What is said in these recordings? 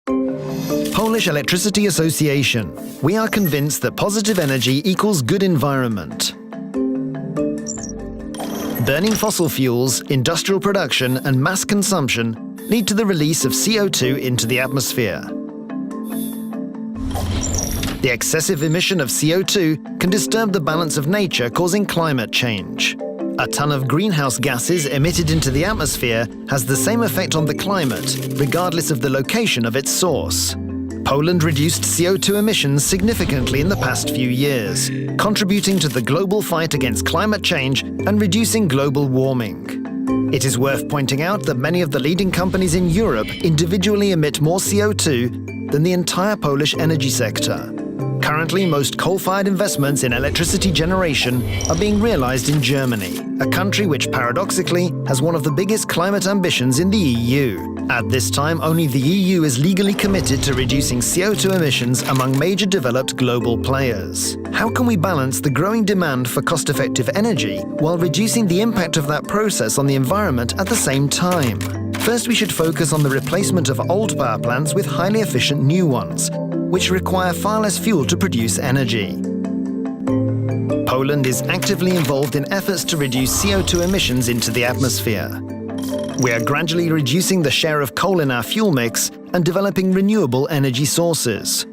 Polish Electricity Association. We are convinced that positive energy equals good environment. Burning fossil fuels, industrial production and mass consumption lead to the release of CO2 into the atmosphere. The excessive emission of CO2 can disturb the balance of nature, causing climate change. A ton of greenhouse gases emitted into the atmosphere has the same effect on the climate, regardless of the location of its source. Poland reduced CO2 emissions significantly in the past few years, contributing to the global fight against climate change and reducing global warming. It is worth pointing out that many of the leading companies in Europe individually emit more CO2 than the entire Polish energy sector. Currently, most coal-fired investments in electricity generation are being realized in Germany, a country which paradoxically has one of the biggest climate ambitions in the EU. At this time, only the EU is legally committed to reducing CO2 emissions among major developed global players. How can we balance the growing demand for cost-effective energy while reducing the impact of that process on the environment at the same time? First, we should focus on the replacement of old power plants with highly efficient new ones, which require far less fuel to produce energy. Poland is actively involved in efforts to reduce CO2 emissions into the atmosphere. We are gradually reducing the share of coal in our fuel mix and developing renewable energy sources.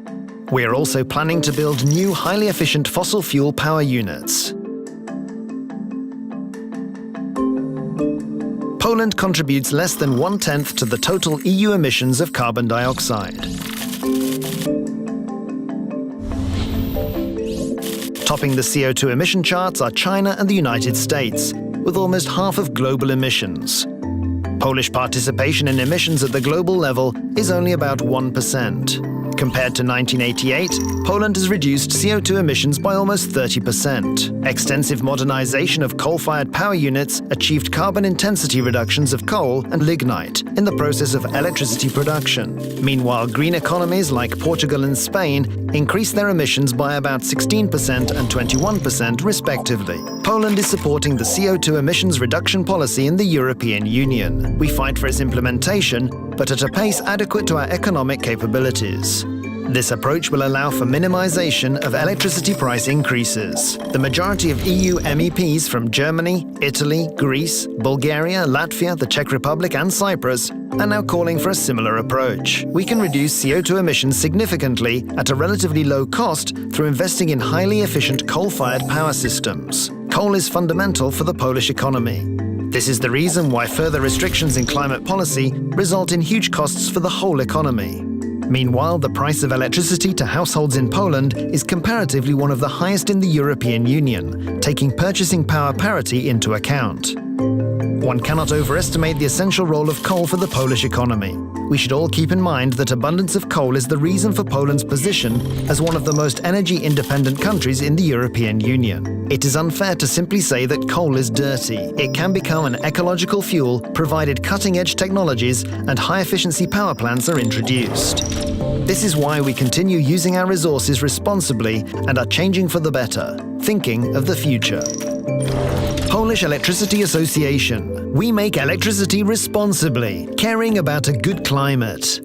We are also planning to build new, highly efficient fossil fuel power units. Poland contributes less than 1/10 to the total EU emissions of carbon dioxide. Topping the CO2 emission charts are China and the United States, with almost half of global emissions. Polish participation in emissions at the global level is only about 1%. Compared to 1988, Poland has reduced CO2 emissions by almost 30%. Extensive modernization of coal-fired power units achieved carbon intensity reductions of coal and lignite in the process of electricity production. Meanwhile, green economies like Portugal and Spain increased their emissions by about 16% and 21% respectively. Poland is supporting the CO2 emissions reduction policy in the European Union. We fight for its implementation, but at a pace adequate to our economic capabilities. This approach will allow for minimization of electricity price increases. The majority of EU MEPs from Germany, Italy, Greece, Bulgaria, Latvia, the Czech Republic and Cyprus are now calling for a similar approach. We can reduce CO2 emissions significantly at a relatively low cost through investing in highly efficient coal-fired power systems. Coal is fundamental for the Polish economy. This is the reason why further restrictions in climate policy result in huge costs for the whole economy. Meanwhile, the price of electricity to households in Poland is comparatively one of the highest in the European Union, taking purchasing power parity into account. One cannot overestimate the essential role of coal for the Polish economy. We should all keep in mind that abundance of coal is the reason for Poland's position as one of the most energy-independent countries in the European Union. It is unfair to simply say that coal is dirty. It can become an ecological fuel, provided cutting-edge technologies and high-efficiency power plants are introduced. This is why we continue using our resources responsibly and are changing for the better, thinking of the future. Polish Electricity Association. We make electricity responsibly, caring about a good climate.